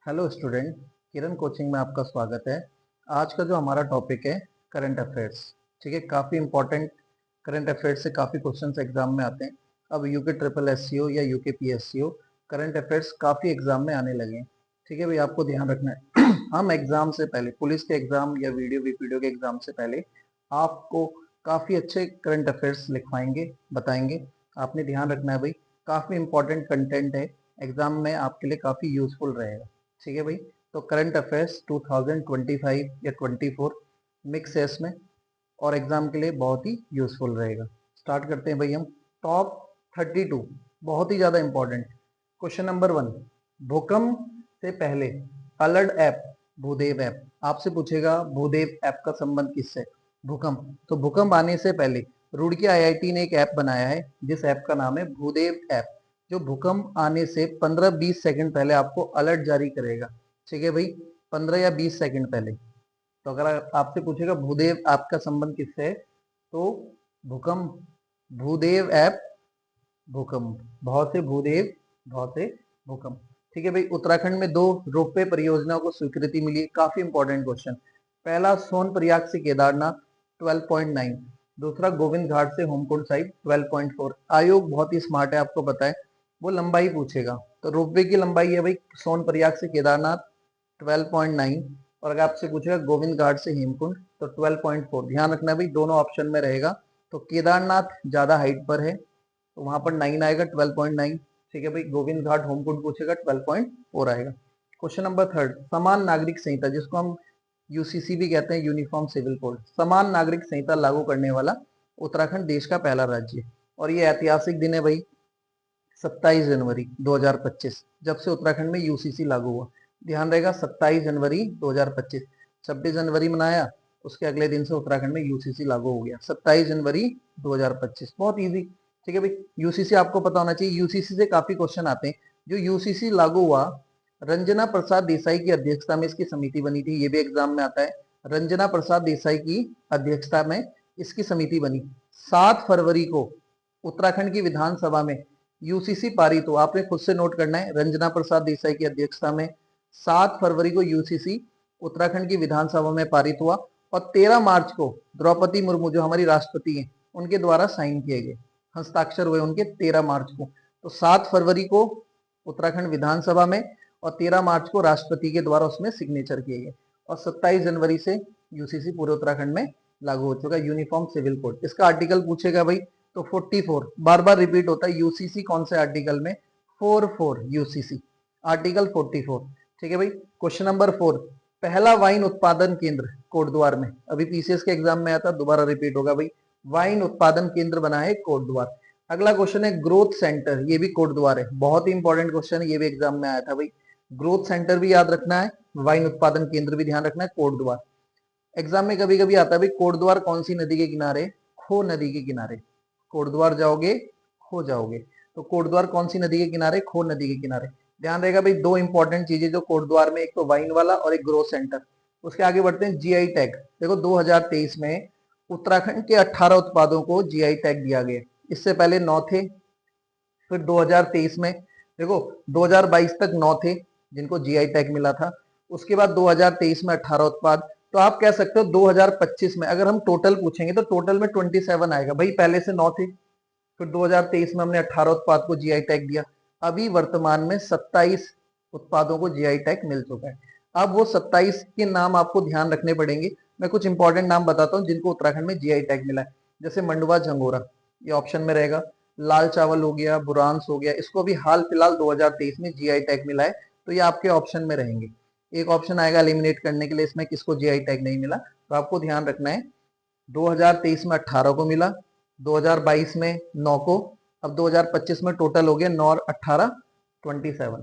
Hello student, किरण coaching में आपका स्वागत है। आज का जो हमारा टॉपिक है करंट अफेयर्स। ठीक है, काफ़ी इंपॉर्टेंट करंट अफेयर्स से काफ़ी क्वेश्चंस एग्जाम में आते हैं। अब यूके ट्रिपल एस सी हो या यूके पी एस सी हो, करंट अफेयर्स काफ़ी एग्जाम में आने लगे हैं। ठीक है भाई, आपको ध्यान रखना है हम एग्जाम से पहले, पुलिस के एग्जाम या वीडियो के एग्जाम से पहले आपको काफ़ी अच्छे करंट अफेयर्स लिखवाएंगे, बताएंगे। आपने ध्यान रखना है भाई, काफ़ी इंपॉर्टेंट कंटेंट है, एग्जाम में आपके लिए काफ़ी यूजफुल रहेगा। ठीक है भाई, तो करंट अफेयर्स 2025 या 24 मिक्स है इसमें, और एग्जाम के लिए बहुत ही यूजफुल रहेगा। स्टार्ट करते हैं भाई हम। टॉप 32 बहुत ही ज़्यादा इंपॉर्टेंट। क्वेश्चन नंबर 1, भूकंप से पहले अलर्ट ऐप, भूदेव ऐप आपसे पूछेगा भूदेव ऐप का संबंध किससे? भूकंप। तो भूकंप आने से पहले रुड़की आईआईटी ने एक ऐप बनाया है जिस ऐप का नाम है भूदेव ऐप, जो भूकंप आने से 15-20 सेकंड पहले आपको अलर्ट जारी करेगा। ठीक है भाई, 15 या 20 सेकंड पहले। तो अगर आपसे पूछेगा भूदेव आपका संबंध किससे है, तो भूकंप, भूदेव ऐप, भूकंप, बहुत से भूदेव, बहुत से भूकंप। ठीक है भाई, उत्तराखंड में 2 रोपवे परियोजनाओं को स्वीकृति मिली है, काफी इंपॉर्टेंट क्वेश्चन। पहला सोनप्रयाग से केदारनाथ 12.9, दूसरा गोविंद घाट से हेमकुंड साहिब 12.4। आयोग बहुत ही स्मार्ट है, आपको पता है, वो लंबाई पूछेगा। तो रोपवे की लंबाई है भाई सोनप्रयाग से केदारनाथ 12.9, और अगर आपसे पूछेगा गोविंद घाट से हेमकुंड तो 12.4। ध्यान रखना है भाई, दोनों ऑप्शन में रहेगा। तो केदारनाथ ज्यादा हाइट पर है तो वहां पर 9 आएगा, 12.9। ठीक है भाई, गोविंद घाट होमकुंड पूछेगा 12.4 आएगा। क्वेश्चन नंबर 3, समान नागरिक संहिता, जिसको हम यूसीसी भी कहते हैं, यूनिफॉर्म सिविल कोड, समान नागरिक संहिता लागू करने वाला उत्तराखंड देश का पहला राज्य है। और ये ऐतिहासिक दिन है भाई, 27 जनवरी 2025, जब से उत्तराखंड में यूसीसी लागू हुआ। ध्यान रहेगा, 27 जनवरी 2025। 26 जनवरी मनाया, उसके अगले दिन से उत्तराखंड में यूसीसी लागू हो गया, 27 जनवरी 2025। बहुत इजी। ठीक है भाई, यूसीसी आपको पता होना चाहिए। यूसीसी से काफी क्वेश्चन आते हैं। जो यूसीसी लागू हुआ, रंजना प्रसाद देसाई की अध्यक्षता में इसकी समिति बनी थी, ये भी एग्जाम में आता है। रंजना प्रसाद देसाई की अध्यक्षता में इसकी समिति बनी। 7 फरवरी को उत्तराखंड की विधानसभा में यूसीसी पारित हुआ। आपने खुद से नोट करना है, रंजना प्रसाद देसाई की अध्यक्षता में 7 फरवरी को यूसीसी उत्तराखंड की विधानसभा में पारित हुआ, और 13 मार्च को द्रौपदी मुर्मू जो हमारी राष्ट्रपति हैं उनके द्वारा साइन किए गए, हस्ताक्षर हुए उनके 13 मार्च को। तो 7 फरवरी को उत्तराखंड विधानसभा में, और 13 मार्च को राष्ट्रपति के द्वारा उसमें सिग्नेचर किए गए, और 27 जनवरी से यूसीसी पूरे उत्तराखंड में लागू हो चुका है, यूनिफॉर्म सिविल कोड। इसका आर्टिकल पूछेगा भाई, तो 44 बार बार रिपीट होता है। यूसीसी कौन से आर्टिकल में? 44 यूसीसी, आर्टिकल 44। ठीक है भाई। क्वेश्चन नंबर 4, पहला वाइन उत्पादन केंद्र कोटद्वार में, अभी पीसीएस के एग्जाम में आया था, दोबारा रिपीट होगा भाई। वाइन उत्पादन केंद्र बना है कोटद्वार। अगला क्वेश्चन है ग्रोथ सेंटर, ये भी कोटद्वार है, बहुत ही इंपॉर्टेंट क्वेश्चन है, ये भी एग्जाम में आया था भाई। ग्रोथ सेंटर भी याद रखना है, वाइन उत्पादन केंद्र भी ध्यान रखना है, कोटद्वार। एग्जाम में कभी कभी आता है भाई, कोटद्वार कौन सी नदी के किनारे? खो नदी के किनारे। कोटद्वार जाओगे, खो जाओगे। तो कोटद्वार कौन सी नदी के किनारे? खो नदी के किनारे। ध्यान रहेगा भाई, 2 इंपॉर्टेंट चीजें जो कोटद्वार में, एक तो वाइन वाला और एक ग्रोथ सेंटर। उसके आगे बढ़ते हैं, जीआई टैग। देखो 2023 में उत्तराखंड के 18 उत्पादों को जीआई टैग दिया गया। इससे पहले 9 थे, फिर 2023 में देखो 2022 तक 9 थे जिनको जीआई टैग मिला था, उसके बाद 2023 में 18 उत्पाद। तो आप कह सकते हो 2025 में अगर हम टोटल पूछेंगे तो टोटल में 27 आएगा भाई, पहले से 9 थे, फिर 2023 में हमने 18 उत्पाद को जीआई टैग दिया। अभी वर्तमान में 27 उत्पादों को जीआई टैग मिल चुका है। अब वो 27 के नाम आपको ध्यान रखने पड़ेंगे। मैं कुछ इंपॉर्टेंट नाम बताता हूँ जिनको उत्तराखंड में जीआई टैग मिला है। जैसे मंडवा झंगोरा, ये ऑप्शन में रहेगा। लाल चावल हो गया, बुरांस हो गया, इसको भी हाल फिलहाल 2023 में जीआई टैग मिला है, तो ये आपके ऑप्शन में रहेंगे। एक ऑप्शन आएगा एलिमिनेट करने के लिए, इसमें किसको जीआई टैग नहीं मिला, तो आपको ध्यान रखना है 2023 में 18 को मिला, 2022 में 9 को, अब 2025 में टोटल हो गया 9 और 18 27।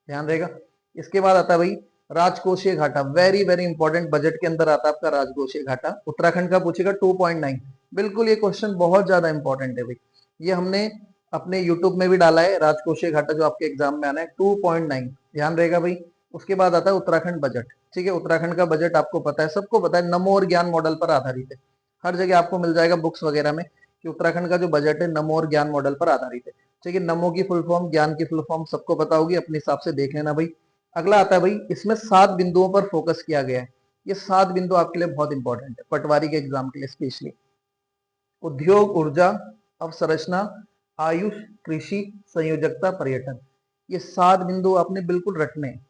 ध्यान रहेगा। इसके बाद आता है भाई राजकोषीय घाटा, वेरी वेरी इंपॉर्टेंट, बजट के अंदर आता है आपका राजकोषीय घाटा। उत्तराखंड का पूछेगा 2.9। बिल्कुल, ये क्वेश्चन बहुत ज्यादा इंपॉर्टेंट है भाई, ये हमने अपने यूट्यूब में भी डाला है, राजकोषीय घाटा जो आपके एग्जाम में आना है 2.9। ध्यान रहेगा भाई। उसके बाद आता है उत्तराखंड बजट। ठीक है, उत्तराखंड का बजट आपको पता है, सबको पता है, नमो और ज्ञान मॉडल पर आधारित है। हर जगह आपको मिल जाएगा बुक्स वगैरह में कि उत्तराखंड का जो बजट है नमो और ज्ञान मॉडल पर आधारित है। ठीक है, नमो की फुल फॉर्म, ज्ञान की फुल फॉर्म सबको पता होगी, अपने हिसाब से देख लेना भाई। अगला आता है भाई, इसमें 7 बिंदुओं पर फोकस किया गया है। ये 7 बिंदु आपके लिए बहुत इंपॉर्टेंट है, पटवारी के एग्जाम के लिए स्पेशली। उद्योग, ऊर्जा, अवसंरचना, आयुष, कृषि, संयोजकता, पर्यटन। ये 7 बिंदु आपने बिल्कुल रटने हैं।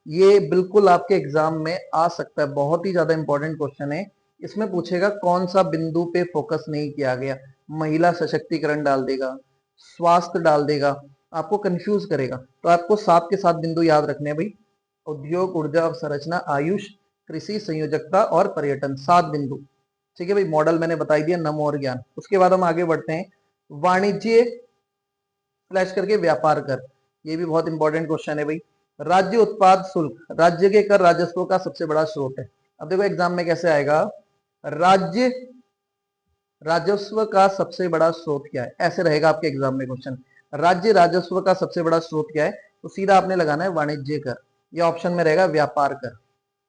ये बिल्कुल आपके एग्जाम में आ सकता है, बहुत ही ज्यादा इंपॉर्टेंट क्वेश्चन है। इसमें पूछेगा कौन सा बिंदु पे फोकस नहीं किया गया। महिला सशक्तिकरण डाल देगा, स्वास्थ्य डाल देगा, आपको कंफ्यूज करेगा। तो आपको 7 के 7 बिंदु याद रखने हैं भाई। उद्योग, ऊर्जा, अवसंरचना, आयुष, कृषि, संयोजकता और पर्यटन, 7 बिंदु। ठीक है भाई, मॉडल मैंने बता दिया, नमो और ज्ञान। उसके बाद हम आगे बढ़ते हैं, वाणिज्य स्लैश करके व्यापार कर। ये भी बहुत इंपॉर्टेंट क्वेश्चन है भाई। राज्य उत्पाद शुल्क, राज्य के कर राजस्व का सबसे बड़ा स्रोत है। अब देखो एग्जाम में कैसे आएगा, राज्य राजस्व का सबसे बड़ा स्रोत क्या है, ऐसे रहेगा आपके एग्जाम में क्वेश्चन। राज्य राजस्व का सबसे बड़ा स्रोत क्या है, तो सीधा आपने लगाना है वाणिज्य कर, या ऑप्शन में रहेगा व्यापार कर।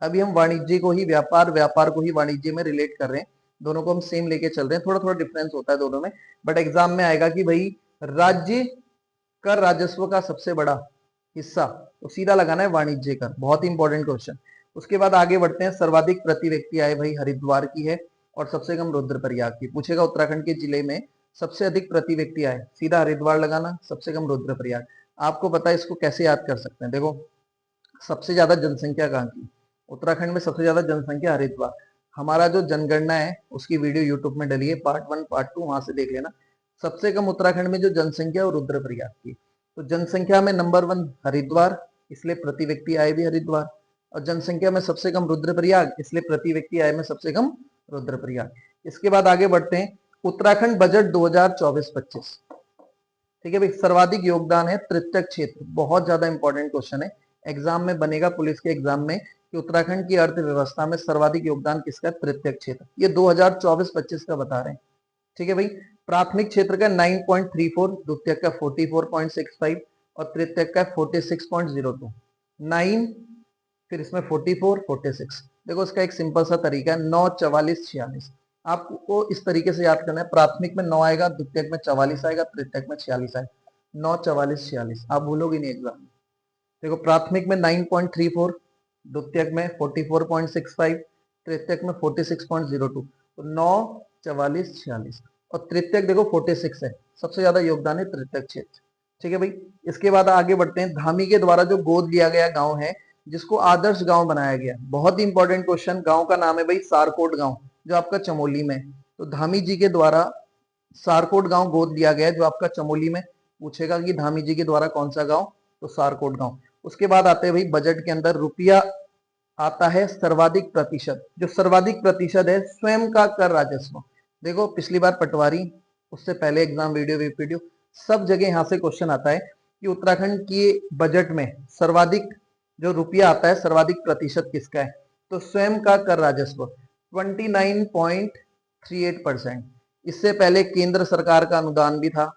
अभी हम वाणिज्य को ही व्यापार, व्यापार को ही वाणिज्य में रिलेट कर रहे हैं, दोनों को हम सेम लेके चल रहे हैं, थोड़ा थोड़ा डिफरेंस होता है दोनों में, बट एग्जाम में आएगा कि भाई राज्य कर राजस्व का सबसे बड़ा हिस्सा, तो सीधा लगाना है वाणिज्य कर, बहुत ही इंपॉर्टेंट क्वेश्चन। उसके बाद आगे बढ़ते हैं, सर्वाधिक प्रति व्यक्ति आय भाई हरिद्वार की है और सबसे कम रुद्रप्रयाग की। पूछेगा उत्तराखंड के जिले में सबसे अधिक प्रति व्यक्ति आय, सीधा हरिद्वार लगाना, सबसे कम रुद्रप्रयाग। आपको पता है इसको कैसे याद कर सकते हैं, देखो सबसे ज्यादा जनसंख्या कहाँ की, उत्तराखंड में सबसे ज्यादा जनसंख्या हरिद्वार। हमारा जो जनगणना है उसकी वीडियो यूट्यूब में डली है, पार्ट 1 पार्ट 2, वहां से देख लेना। सबसे कम उत्तराखंड में जो जनसंख्या वो रुद्रप्रयाग की। तो जनसंख्या में नंबर 1 हरिद्वार, इसलिए प्रति व्यक्ति आय भी हरिद्वार। और जनसंख्या में सबसे कम रुद्रप्रयाग, इसलिए प्रति व्यक्ति आय में सबसे कम रुद्रप्रयाग। इसके बाद आगे बढ़ते हैं, उत्तराखंड बजट 2024-25। ठीक है भाई, सर्वाधिक योगदान है तृतीयक क्षेत्र, बहुत ज्यादा इंपॉर्टेंट क्वेश्चन है, एग्जाम में बनेगा, पुलिस के एग्जाम में, कि उत्तराखंड की अर्थव्यवस्था में सर्वाधिक योगदान किसका, तृतीयक क्षेत्र। ये 2024-25 का बता रहे हैं। ठीक है भाई, प्राथमिक क्षेत्र का 9.34, द्वितीयक का 44.65 और तृतीयक का 46.02। 9, फिर इसमें 44, 46। देखो इसका एक सिंपल सा तरीका है, 9, 44, 46। आपको इस तरीके से याद करना है, प्राथमिक में 9 आएगा, द्वितीयक में 44 आएगा, तृतीयक में 46 आएगा। 9, 44, 46 आप भूलोगे नहीं एग्जाम में। देखो प्राथमिक में 9.34, द्वितीयक में 44.65, तृतीयक में 46.02। तो 9, 44, 46 और तृतीयक देखो 46 है, सबसे ज्यादा योगदान है तृतीयक क्षेत्र। ठीक है भाई, इसके बाद आगे बढ़ते हैं, धामी के द्वारा जो गोद लिया गया गांव है जिसको आदर्श गांव बनाया गया, बहुत ही इंपॉर्टेंट क्वेश्चन। गांव का नाम है भाई सारकोट गांव, जो आपका चमोली में। तो धामी जी के द्वारा सारकोट गांव गोद लिया गया है, जो आपका चमोली में। पूछेगा कि धामी जी के द्वारा कौन सा गांव, तो सारकोट गांव। उसके बाद आते हैं भाई, बजट के अंदर रुपया आता है सर्वाधिक प्रतिशत, जो सर्वाधिक प्रतिशत है स्वयं का कर राजस्व। देखो पिछली बार पटवारी, उससे पहले एग्जाम वीडियो वीडियो सब जगह यहां से क्वेश्चन आता है कि उत्तराखंड के बजट में सर्वाधिक जो रुपया आता है, सर्वाधिक प्रतिशत किसका है, तो स्वयं का कर राजस्व 29.38%। इससे पहले केंद्र सरकार का अनुदान भी था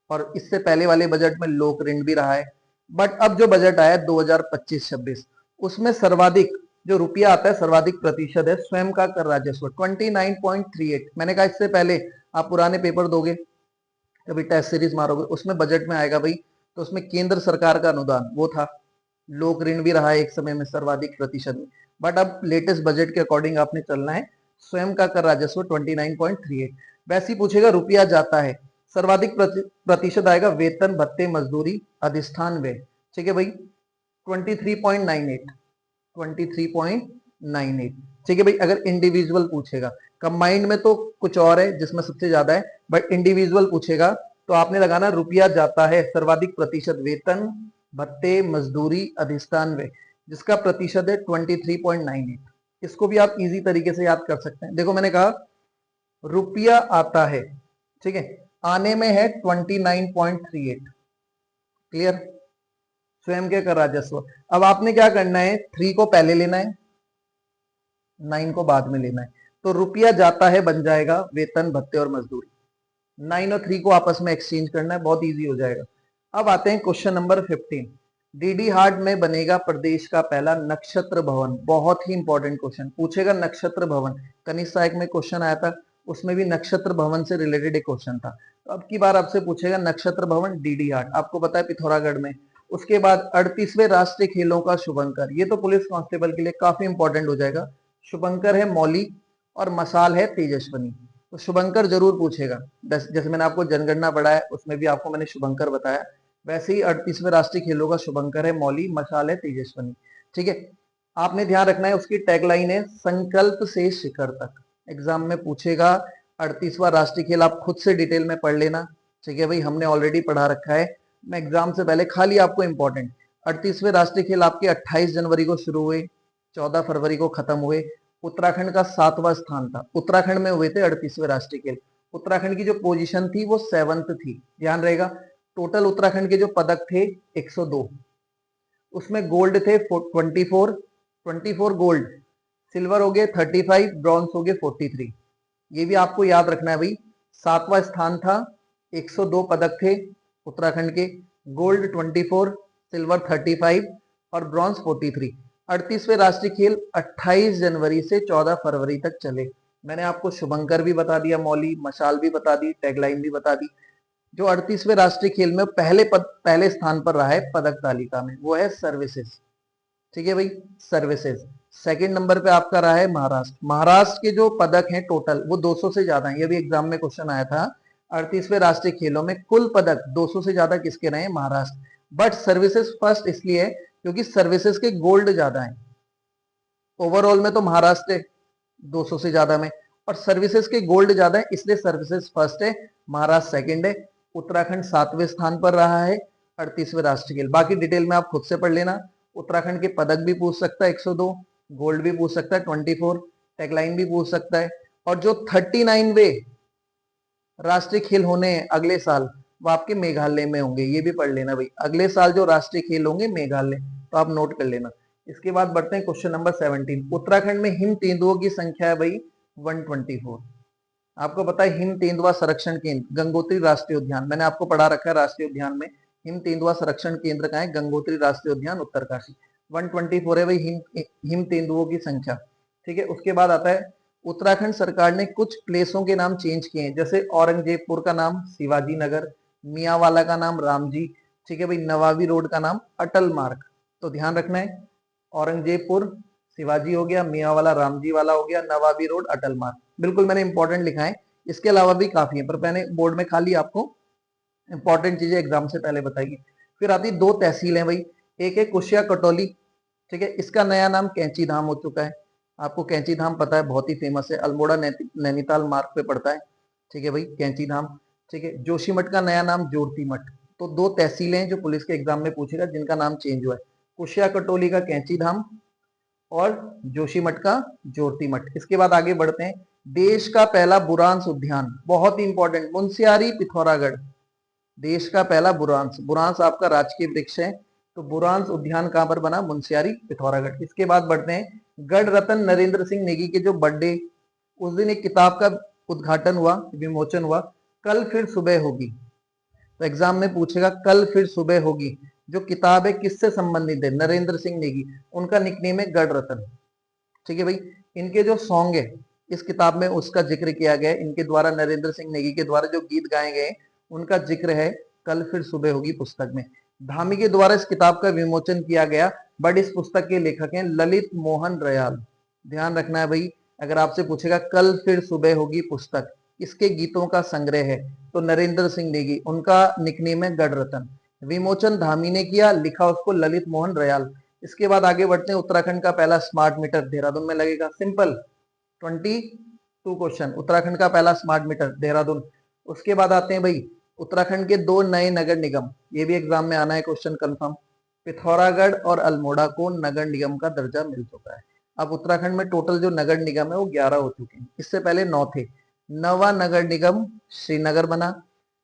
और इससे पहले वाले बजट में लोक ऋण भी रहा है। बट अब जो बजट आया 2025-26, उसमें सर्वाधिक जो रुपया आता है, सर्वाधिक प्रतिशत है स्वयं का कर राजस्व 29.38। मैंने कहा इससे पहले आप पुराने पेपर दोगे, कभी टेस्ट सीरीज मारोगे, उसमें बजट में आएगा भाई, तो उसमें केंद्र सरकार का अनुदान वो था, लोक ऋण भी रहा है एक समय में सर्वाधिक प्रतिशत में। बट अब लेटेस्ट बजट के अकॉर्डिंग आपने चलना है, स्वयं का कर राजस्व 29.38। वैसे ही पूछेगा रुपया जाता है, सर्वाधिक प्रतिशत आएगा वेतन, भत्ते, मजदूरी, अधिष्ठान व्यय। ठीक है भाई, 23.98, 23.98। ठीक है भाई, अगर इंडिविजुअल पूछेगा, कंबाइंड में तो कुछ और है जिसमें सबसे ज्यादा है, बट इंडिविजुअल पूछेगा तो आपने लगाना रुपया जाता है सर्वाधिक प्रतिशत वेतन, भत्ते, मजदूरी, अधिष्ठान व्यय, जिसका प्रतिशत है 23.98। इसको भी आप इजी तरीके से याद कर सकते हैं। देखो मैंने कहा रुपया आता है, ठीक है, आने में है 29.38, क्लियर, स्वयं के कर राजस्व। अब आपने क्या करना है, 3 को पहले लेना है, 9 को बाद में लेना है, तो रुपया जाता है बन जाएगा वेतन, भत्ते और मजदूरी। 9 और 3 को आपस में एक्सचेंज करना है, बहुत इजी हो जाएगा। अब आते हैं क्वेश्चन नंबर 15, डीडी हाट में बनेगा प्रदेश का पहला नक्षत्र भवन। बहुत ही इंपॉर्टेंट क्वेश्चन पूछेगा, नक्षत्र भवन। कनिष्ठ सहायक में क्वेश्चन आया था, उसमें भी नक्षत्र भवन से रिलेटेड एक क्वेश्चन था। तो अब की बार आपसे पूछेगा नक्षत्र भवन डीडी हाट। आपको पता है पिथौरागढ़ में, उसके बाद 38वें राष्ट्रीय खेलों का शुभंकर, ये तो पुलिस कांस्टेबल के लिए काफी इंपॉर्टेंट हो जाएगा। शुभंकर है मौली और मशाल है तेजस्वनी। तो शुभंकर जरूर पूछेगा, जैसे मैंने आपको जनगणना पढ़ाया उसमें भी आपको मैंने शुभंकर बताया, वैसे ही 38वें राष्ट्रीय खेलों का शुभंकर है मौली, मशाल है तेजस्वनी। ठीक है, आपने ध्यान रखना है उसकी टैगलाइन है संकल्प से शिखर तक। एग्जाम में पूछेगा 38वां राष्ट्रीय खेल, आप खुद से डिटेल में पढ़ लेना। ठीक है भाई, हमने ऑलरेडी पढ़ा रखा है, मैं एग्जाम से पहले खाली आपको इंपॉर्टेंट 38वें राष्ट्रीय खेल आपके 28 जनवरी को शुरू हुए, 14 फरवरी को खत्म हुए। उत्तराखंड का 7वां स्थान था, उत्तराखंड में हुए थे 38वें राष्ट्रीय खेल। उत्तराखंड की जो पोजीशन थी वो 7th थी, ध्यान रहेगा। टोटल उत्तराखंड के जो पदक थे 102, उसमें गोल्ड थे 24 गोल्ड, सिल्वर हो गए 35, ब्रॉन्ज हो गए 43। ये भी आपको याद रखना है भाई, 7वां स्थान था, 102 पदक थे उत्तराखंड के, गोल्ड 24, सिल्वर 35 और ब्रॉन्ज 43। 38वें राष्ट्रीय खेल 28 जनवरी से 14 फरवरी तक चले। मैंने आपको शुभंकर भी बता दिया, मौली मशाल भी बता दी, टैगलाइन भी बता दी। जो 38वें राष्ट्रीय खेल में पहले स्थान पर रहा है पदक तालिका में वो है सर्विसेज। ठीक है भाई, सर्विसेज। सेकंड नंबर पे आपका रहा है महाराष्ट्र। महाराष्ट्र के जो पदक हैं टोटल वो 200 से ज्यादा हैं, ये भी एग्जाम में क्वेश्चन आया था। 38वें राष्ट्रीय खेलों में कुल पदक 200 से ज्यादा किसके रहे? महाराष्ट्र। बट सर्विसेज फर्स्ट इसलिए है क्योंकि सर्विसेज के गोल्ड ज्यादा है। ओवरऑल में तो महाराष्ट्र है 200 से ज्यादा में, और सर्विसेज के गोल्ड ज्यादा है, इसलिए सर्विसेज फर्स्ट है, महाराष्ट्र सेकंड है। उत्तराखंड 7वें स्थान पर रहा है 38वें राष्ट्रीय खेल। बाकी डिटेल में आप खुद से पढ़ लेना। उत्तराखंड के पदक भी पूछ सकता है 102, गोल्ड भी पूछ सकता है 24, टैगलाइन भी पूछ सकता है। और जो 39वें राष्ट्रीय खेल होने हैं अगले साल वो आपके मेघालय में होंगे, ये भी पढ़ लेना भाई। अगले साल जो राष्ट्रीय खेल होंगे मेघालय, तो आप नोट कर लेना। इसके बाद बढ़ते हैं क्वेश्चन नंबर 17। उत्तराखंड में हिम तेंदुओं की संख्या है भाई 124। आपको पता है हिम तेंदुआ संरक्षण केंद्र गंगोत्री राष्ट्रीय उद्यान, मैंने आपको पढ़ा रखा है राष्ट्रीय उद्यान में। हिम तेंदुआ संरक्षण केंद्र कहाँ है? गंगोत्री राष्ट्रीय उद्यान उत्तरकाशी। 124 है भाई हिम तेंदुओं की संख्या। ठीक है, उसके बाद आता है उत्तराखंड सरकार ने कुछ प्लेसों के नाम चेंज किए हैं, जैसे औरंगजेबपुर का नाम शिवाजी नगर, मियावाला का नाम रामजी। ठीक है भाई, नवाबी रोड का नाम अटल मार्ग। तो ध्यान रखना है, औरंगजेबपुर शिवाजी हो गया, मियावाला रामजी वाला हो गया, नवाबी रोड अटल मार्ग। बिल्कुल मैंने इंपॉर्टेंट लिखा है, इसके अलावा भी काफी है, पर मैंने बोर्ड में खाली आपको इंपॉर्टेंट चीजें एग्जाम से पहले बताई। फिर आती 2 तहसील है भाई, एक है कुशिया कटौली। ठीक है, इसका नया नाम कैंची धाम हो चुका है। आपको कैंची धाम पता है, बहुत ही फेमस है, अल्मोड़ा नैनीताल मार्ग पे पड़ता है। ठीक है भाई, कैंची धाम। ठीक है, जोशीमठ का नया नाम जोरती मठ। तो 2 तहसीलें हैं जो पुलिस के एग्जाम में पूछेगा जिनका नाम चेंज हुआ है, कुशिया कटोली का कैंची धाम और जोशीमठ का जोरती मठ। इसके बाद आगे बढ़ते हैं, देश का पहला बुरांश उद्यान, बहुत ही इंपॉर्टेंट, मुंशियारी पिथौरागढ़। देश का पहला बुरांश, बुरांश आपका राजकीय वृक्ष है, तो बुरांश उद्यान कहां पर बना? मुंशियारी पिथौरागढ़। इसके बाद बढ़ते हैं, गढ़ रतन नरेंद्र सिंह नेगी के जो बर्थडे, उस दिन एक किताब का उद्घाटन हुआ, विमोचन हुआ, कल फिर सुबह होगी। तो एग्जाम में पूछेगा कल फिर सुबह होगी जो किताब है किससे संबंधित है? नरेंद्र सिंह नेगी, उनका निकनेम है गढ़ रतन। ठीक है भाई, इनके जो सॉन्ग है इस किताब में उसका जिक्र किया गया है, इनके द्वारा नरेंद्र सिंह नेगी के द्वारा जो गीत गाए गए उनका जिक्र है कल फिर सुबह होगी पुस्तक में। धामी के द्वारा इस किताब का विमोचन किया गया, बट इस पुस्तक के लेखक हैं ललित मोहन रयाल। ध्यान रखना है भाई, अगर आपसे पूछेगा कल फिर सुबह होगी पुस्तक इसके गीतों का संग्रह है, तो नरेंद्र सिंह नेगी, उनका निकनेम है गढ़ रतन। विमोचन धामी ने किया, लिखा उसको ललित मोहन रयाल। इसके बाद आगे बढ़ते हैं, उत्तराखंड का पहला स्मार्ट मीटर देहरादून में लगेगा, सिंपल 22 क्वेश्चन। उत्तराखंड का पहला स्मार्ट मीटर देहरादून। उसके बाद आते हैं भाई उत्तराखंड के 2 नए नगर निगम, ये भी एग्जाम में आना है क्वेश्चन कंफर्म। पिथौरागढ़ और अल्मोड़ा को नगर निगम का दर्जा मिल चुका है। अब उत्तराखंड में टोटल जो नगर निगम है वो 11 हो चुके हैं, इससे पहले 9 थे। नवा नगर निगम श्रीनगर बना,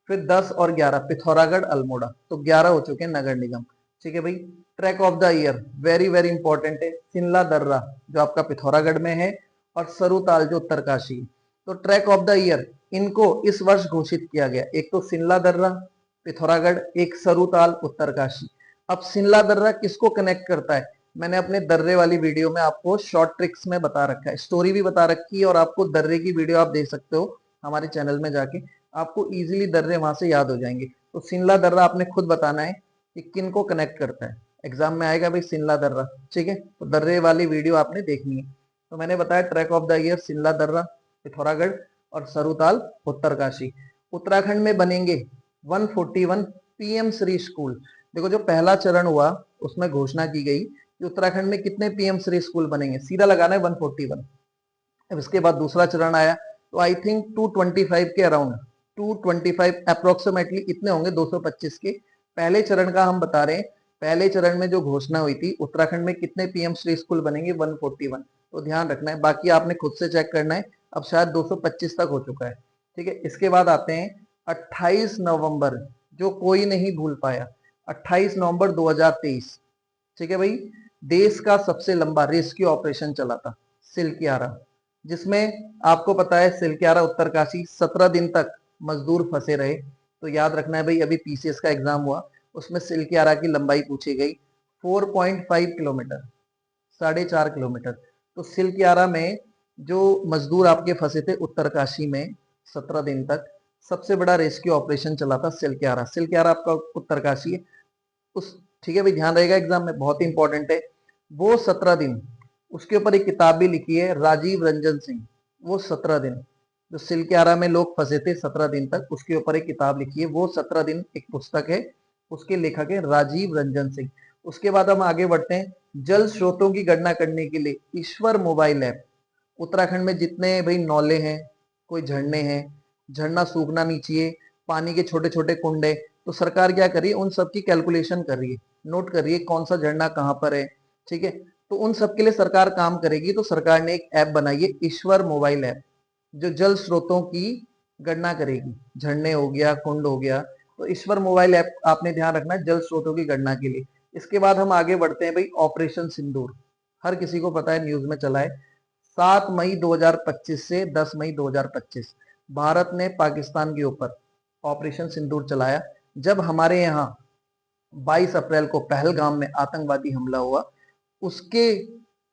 फिर 10 और 11 पिथौरागढ़ अल्मोड़ा, तो 11 हो चुके हैं नगर निगम। ठीक है भाई, track of the year very very important है, सिनला दर्रा जो आपका पिथौरागढ़ में है और सरुताल जो उत्तरकाशी। तो ट्रैक ऑफ द ईयर इनको इस वर्ष घोषित किया गया, एक तो सिनला दर्रा पिथौरागढ़, एक सरुताल उत्तरकाशी। अब सिनला दर्रा किसको कनेक्ट करता है? मैंने अपने दर्रे वाली वीडियो में आपको शॉर्ट ट्रिक्स में बता रखा है, स्टोरी भी बता रखी है, और आपको दर्रे की वीडियो आप देख सकते हो हमारे चैनल में जाके, आपको इजीली दर्रे वहां से याद हो जाएंगे। तो सिनला दर्रा आपने खुद बताना है ये किन को कनेक्ट करता है? एग्जाम में आएगा भाई शिमला दर्रा, ठीक है, तो दर्रे वाली वीडियो आपने देखनी है। तो मैंने बताया track of the year Shimla दर्रा, पिथौरागढ़ और सरुताल उत्तरकाशी। उत्तराखंड में बनेंगे 141 पीएम श्री स्कूल। देखो जो पहला चरण हुआ उसमें घोषणा की गई कि उत्तराखंड में कितने पीएम श्री स्कूल बनेंगे, सीधा लगाना है 141। अब इसके बाद दूसरा चरण आया तो आई थिंक 225 के अराउंड, 225 अप्रोक्सीमेटली इतने होंगे 225 के। पहले चरण का हम बता रहे हैं, पहले चरण में जो घोषणा हुई थी उत्तराखंड में कितने पीएम श्री स्कूल बनेंगे 141, तो ध्यान रखना है, बाकी आपने खुद से चेक करना है। अब शायद 225 तक हो चुका है, ठीक है। इसके बाद आते हैं 28 नवंबर, जो कोई नहीं भूल पाया, 28 नवंबर 2023, ठीक है भाई, देश का सबसे लंबा रेस्क्यू ऑपरेशन चला था सिलक्यारा, जिसमें आपको पता है सिलक्यारा उत्तरकाशी 17 दिन तक मजदूर फंसे रहे। तो याद रखना है भाई, अभी पीसीएस का एग्जाम हुआ उसमें सिलक्यारा की लंबाई पूछी गई 4.5 किलोमीटर, 4.5 किलोमीटर। तो सिलक्यारा में जो मजदूर आपके फंसे थे उत्तरकाशी में 17 दिन तक, सबसे बड़ा रेस्क्यू ऑपरेशन चला था सिलक्यारा। सिलक्यारा आपका उत्तरकाशी है उस, ठीक है भाई, ध्यान रहेगा एग्जाम में, बहुत ही इंपॉर्टेंट है। वो 17 दिन, उसके ऊपर एक किताब भी लिखी है राजीव रंजन सिंह, वो 17 दिन जो सिलक्यारा में लोग फंसे थे 17 दिन तक, उसके ऊपर एक किताब लिखी है, वो 17 दिन एक पुस्तक है, उसके लेखक है राजीव रंजन सिंह। उसके बाद हम आगे बढ़ते हैं, जल स्रोतों की गणना करने के लिए ईश्वर मोबाइल ऐप। उत्तराखंड में जितने भाई नौले हैं, कोई झरने हैं, झरना सूखना नहीं चाहिए, पानी के छोटे छोटे कुंड है, तो सरकार क्या कर रही है, उन सब की कैलकुलेशन कर रही है, नोट कर रही है कौन सा झरना कहाँ पर है, ठीक है। तो उन सब के लिए सरकार काम करेगी, तो सरकार ने एक ऐप बनाई है ईश्वर मोबाइल ऐप, जो जल स्रोतों की गणना करेगी, झरने हो गया, कुंड हो गया, तो ईश्वर मोबाइल ऐप आपने ध्यान रखना है जल स्रोतों की गणना के लिए। इसके बाद हम आगे बढ़ते हैं भाई, ऑपरेशन सिंदूर, हर किसी को पता है, न्यूज में चला है। 7 मई 2025 से 10 मई 2025 भारत ने पाकिस्तान के ऊपर ऑपरेशन सिंदूर चलाया। जब हमारे यहाँ 22 अप्रैल को पहलगाम में आतंकवादी हमला हुआ, उसके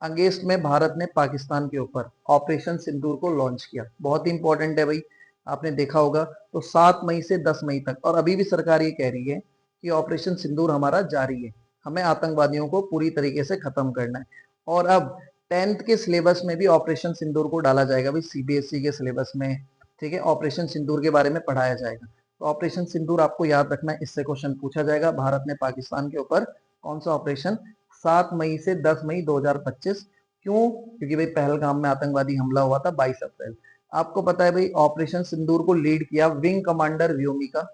अगेंस्ट में भारत ने पाकिस्तान के ऊपर ऑपरेशन सिंदूर को लॉन्च किया। बहुत ही इंपॉर्टेंट है भाई, आपने देखा होगा। तो 7 मई से 10 मई तक, और अभी भी सरकार ये कह रही है कि ऑपरेशन सिंदूर हमारा जारी है, हमें आतंकवादियों को पूरी तरीके से खत्म करना है। और अब 10th के सिलेबस में भी ऑपरेशन सिंदूर को डाला जाएगा भाई, सीबीएसई के सिलेबस में, ठीक है, ऑपरेशन सिंदूर के बारे में पढ़ाया जाएगा। तो ऑपरेशन सिंदूर आपको याद रखना है, इससे क्वेश्चन पूछा जाएगा, भारत ने पाकिस्तान के ऊपर कौन सा ऑपरेशन, 7 मई से 10 मई 2025। क्यों? क्योंकि भाई पहलगाम में आतंकवादी हमला हुआ था 22 अप्रैल। आपको पता है भाई, ऑपरेशन सिंदूर को लीड किया विंग कमांडर व्योमिका,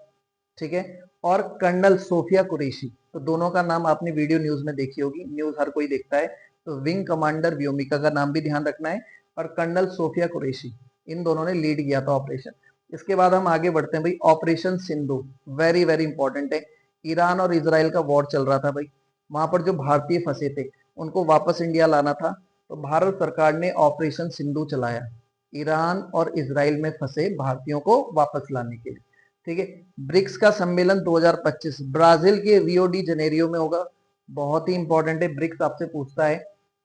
ठीक है, और कर्नल सोफिया कुरैशी। तो दोनों का नाम आपने वीडियो न्यूज में देखी होगी, न्यूज हर कोई देखता है, तो विंग कमांडर व्योमिका का नाम भी ध्यान रखना है, और कर्नल सोफिया कुरैशी, इन दोनों ने लीड किया था ऑपरेशन। इसके बाद हम आगे बढ़ते हैं भाई, operation Sindhu, very very important है। ईरान और इसराइल का वॉर चल रहा था भाई, वहां पर जो भारतीय फंसे थे उनको वापस इंडिया लाना था, तो भारत सरकार ने ऑपरेशन सिंधु चलाया ईरान और इसराइल में फंसे भारतीयों को वापस लाने के लिए, ठीक है। ब्रिक्स का सम्मेलन 2025 ब्राजील के रियो डी जनेरियो में होगा, बहुत ही इंपॉर्टेंट है, ब्रिक्स आपसे पूछता है,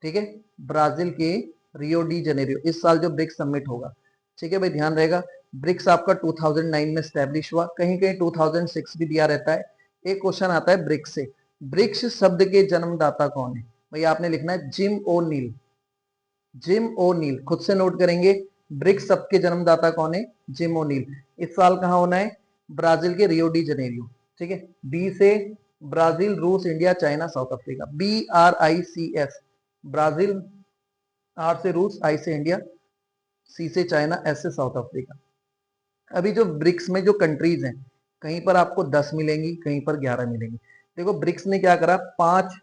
ठीक है, ब्राजील के रियो डी जनेरियो इस साल जो ब्रिक्स समिट होगा, ठीक है भाई, ध्यान रहेगा। ब्रिक्स आपका 2009 में स्टैब्लिश हुआ, कहीं कहीं 2006 भी दिया रहता है। एक क्वेश्चन आता है ब्रिक्स से, ब्रिक्स शब्द के जन्मदाता कौन है? भाई आपने लिखना है जिम ओ नील, जिम ओ नील, खुद से नोट करेंगे, ब्रिक्स शब्द के जन्मदाता कौन है? जिम ओ नील। इस साल कहाँ होना है? ब्राजील के रियो डी जनेरियो, ठीक है। बी से Brazil, Russia, India, China, South Africa, BRICS Brazil, R से रूस, आई से इंडिया, सी से चाइना, एस से साउथ अफ्रीका। अभी जो ब्रिक्स में जो कंट्रीज हैं, कहीं पर आपको 10 मिलेंगी, कहीं पर 11 मिलेंगी। देखो ब्रिक्स ने क्या करा, 5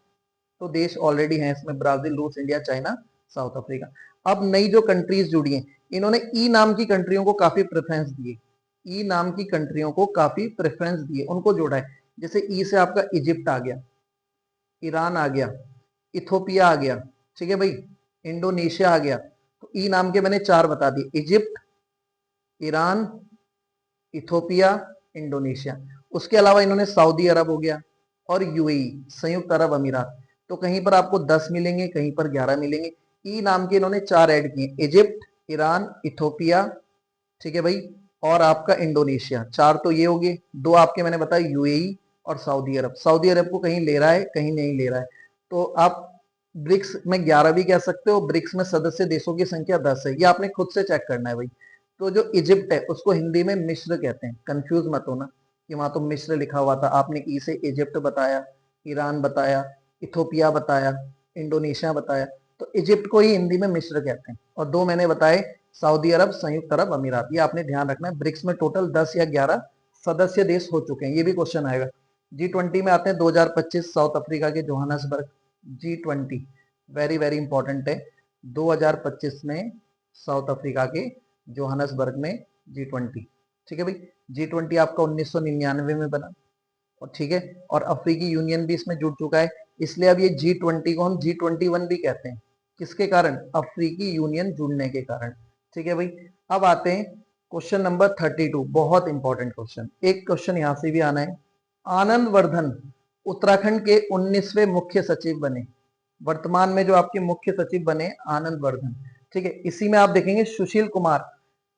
तो देश ऑलरेडी हैं इसमें, Brazil, Russia, India, China, South Africa. अब नई जो कंट्रीज जुड़ी हैं, इन्होंने ई नाम की कंट्रियों को काफी प्रेफरेंस दिए, ई नाम की कंट्रियों को काफी प्रेफरेंस दिए, उनको जोड़ा है। जैसे ई से आपका इजिप्ट आ गया, ईरान आ गया, इथोपिया आ गया, ठीक है भाई, इंडोनेशिया आ गया। तो ई नाम के मैंने 4 बता दिए, इजिप्ट, ईरान, इथोपिया, इंडोनेशिया। उसके अलावा इन्होंने सऊदी अरब हो गया और यूएई, संयुक्त अरब अमीरात। तो कहीं पर आपको 10 मिलेंगे, कहीं पर 11 मिलेंगे। ई नाम के इन्होंने 4 ऐड किए, इजिप्ट, ईरान, इथोपिया, ठीक है भाई, और आपका इंडोनेशिया। 4 तो ये हो गए, 2 आपके मैंने बताया यूएई और सऊदी अरब। सऊदी अरब को कहीं ले रहा है, कहीं नहीं ले रहा है। तो आप ब्रिक्स में 11 भी कह सकते हो, ब्रिक्स में सदस्य देशों की संख्या 10 है, ये आपने खुद से चेक करना है भाई। तो जो इजिप्ट है उसको हिंदी में मिस्र कहते हैं, कंफ्यूज मत होना कि वहां तो मिस्र लिखा हुआ था, आपने ई से इजिप्ट बताया, ईरान बताया, इथोपिया बताया, इंडोनेशिया बताया, तो इजिप्ट को ही हिंदी में मिस्र कहते हैं। और दो मैंने बताए, सऊदी अरब, संयुक्त अरब अमीरात, ये आपने ध्यान रखना है। ब्रिक्स में टोटल 10 या 11 सदस्य देश हो चुके हैं, ये भी क्वेश्चन आएगा। G20 में आते हैं 2025 साउथ अफ्रीका के Johannesburg. G20 very very important है, 2025 में साउथ अफ्रीका के जोहानसबर्ग में G20। ठीक है भाई, G20 आपका 1999 में बना, और ठीक है, और अफ्रीकी यूनियन भी इसमें जुड़ चुका है, इसलिए अब ये G20 को हम G21 भी कहते हैं। किसके कारण? अफ्रीकी यूनियन जुड़ने के कारण। ठीक है भाई, अब आते हैं क्वेश्चन नंबर 32, बहुत इंपॉर्टेंट क्वेश्चन। एक क्वेश्चन यहां से भी आना है। आनंद वर्धन उत्तराखंड के 19वें मुख्य सचिव बने। वर्तमान में जो आपके मुख्य सचिव बने आनंद वर्धन। ठीक है, इसी में आप देखेंगे सुशील कुमार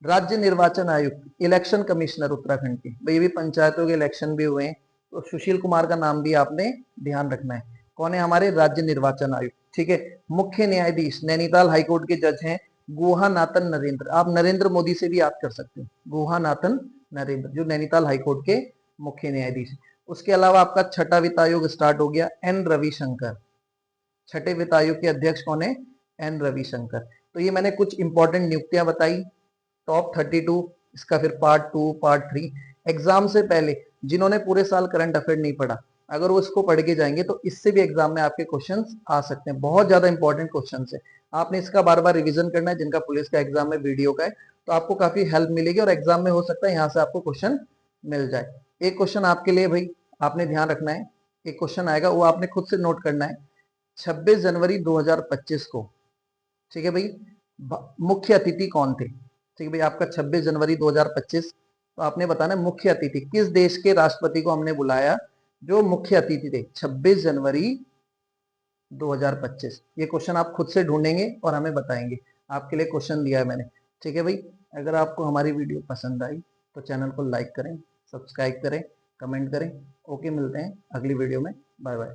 राज्य निर्वाचन आयुक्त, इलेक्शन कमिश्नर उत्तराखंड के। भाई भी पंचायतों के इलेक्शन भी हुए हैं, तो सुशील कुमार का नाम भी आपने ध्यान रखना है। कौन है? हमारे राज्य निर्वाचन आयुक्त। ठीक है, मुख्य न्यायाधीश नैनीताल हाईकोर्ट के जज हैं गुहानाथन नरेंद्र। आप नरेंद्र मोदी से भी याद कर सकते हो, गुहानाथन नरेंद्र, जो नैनीताल हाईकोर्ट के मुख्य न्यायाधीश। उसके अलावा आपका छठा वित्त आयोग स्टार्ट हो गया, एन रविशंकर। छठे वित्त आयोग के अध्यक्ष कौन है? एन रविशंकर। तो ये मैंने कुछ इंपॉर्टेंट नियुक्तियां बताई, टॉप 32। इसका फिर पार्ट 2, पार्ट 3। एग्जाम से पहले जिन्होंने पूरे साल करंट अफेयर नहीं पढ़ा, अगर वो इसको पढ़ के जाएंगे तो इससे भी एग्जाम में आपके क्वेश्चंस आ सकते हैं। बहुत ज्यादा इंपॉर्टेंट क्वेश्चंस है, आपने इसका बार बार रिवीजन करना है। जिनका पुलिस का एग्जाम में वीडियो का है, तो आपको काफी हेल्प मिलेगी, और एग्जाम में हो सकता है यहाँ से आपको क्वेश्चन मिल जाए। एक क्वेश्चन आपके लिए भाई, आपने ध्यान रखना है, एक क्वेश्चन आएगा, वो आपने खुद से नोट करना है। 26 जनवरी 2025 को, ठीक है भाई, मुख्य अतिथि कौन थे? ठीक है भाई, आपका 26 जनवरी 2025, तो आपने बताना मुख्य अतिथि किस देश के राष्ट्रपति को हमने बुलाया जो मुख्य अतिथि थे 26 जनवरी 2025। ये क्वेश्चन आप खुद से ढूंढेंगे और हमें बताएंगे, आपके लिए क्वेश्चन दिया है मैंने। ठीक है भाई, अगर आपको हमारी वीडियो पसंद आई तो चैनल को लाइक करें, सब्सक्राइब करें, कमेंट करें। ओके, मिलते हैं अगली वीडियो में, बाय बाय।